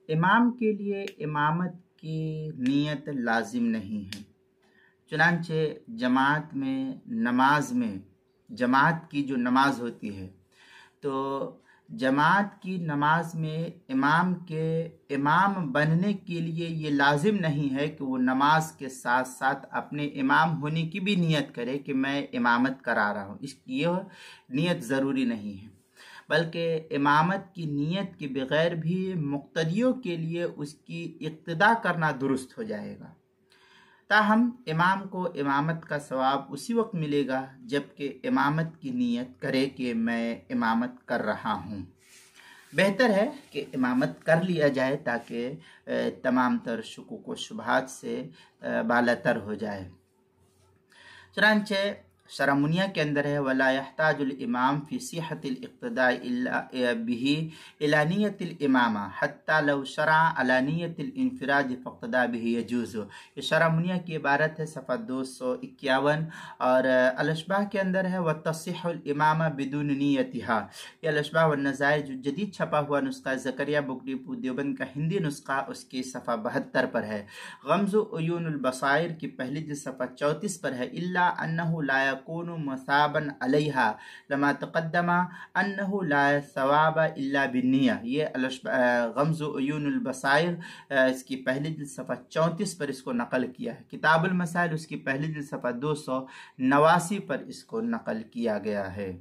امام کے لیے امامت کی نیت لازم نہیں ہے، چنانچہ جماعت کی جو نماز ہوتی ہے تو جماعت کی نماز میں امام بننے کے لیے یہ لازم نہیں ہے کہ وہ نماز کے ساتھ ساتھ اپنے امام ہونے کی بھی نیت کرے کہ میں امامت کرا رہا ہوں، یہ نیت ضروری نہیں ہے، بلکہ امامت کی نیت کے بغیر بھی مقتدیوں کے لیے اس کی اقتداء کرنا درست ہو جائے گا۔ تاہم امام کو امامت کا ثواب اسی وقت ملے گا جبکہ امامت کی نیت کرے کہ میں امامت کر رہا ہوں۔ بہتر ہے کہ امامت کر لیا جائے تاکہ تمام تر شکوک و شبہات سے بالاتر ہو جائے۔ چنانچہ شرح منیہ کے اندر ہے وَلَا يَحْتَاجُ الْإِمَامِ فِي صِحَّةِ الْاِقْتِدَاءِ بِهِ إِلَى نِيَّةِ الْإِمَامَةِ حَتَّى لَوْ شَرَعَ عَلَى نِيَّةِ الْإِنْفِرَادِ فَاقْتَدَى بِهِ يَجُوزُ۔ یہ شرح منیہ کی عبارت ہے، صفحہ 251، اور الاشباح کے اندر ہے وَتَصِحُّ الْإِمَامَةِ بِدُونِ نِيَّتِهَا۔ یہ الاشباح والنظائر جو جدید چھپا ہوا نسخہ زکریا بک ڈپو دیوبند کا ہندی نسخہ اس کی صفحہ 72 پر ہے۔ غمز عیون البصائر کی پہلی جلد صفحہ 34 پر ہے الا انه لا يكون مثابا عليها لما تقدم انه لا ثواب الا بالنیہ۔ یہ غمز عیون البصائر اس کی پہلی جلد صفحہ 34 پر اس کو نقل کیا ہے۔ کتاب المسائل اس کی پہلی جلد صفحہ 289 پر اس کو نقل کیا گیا ہے۔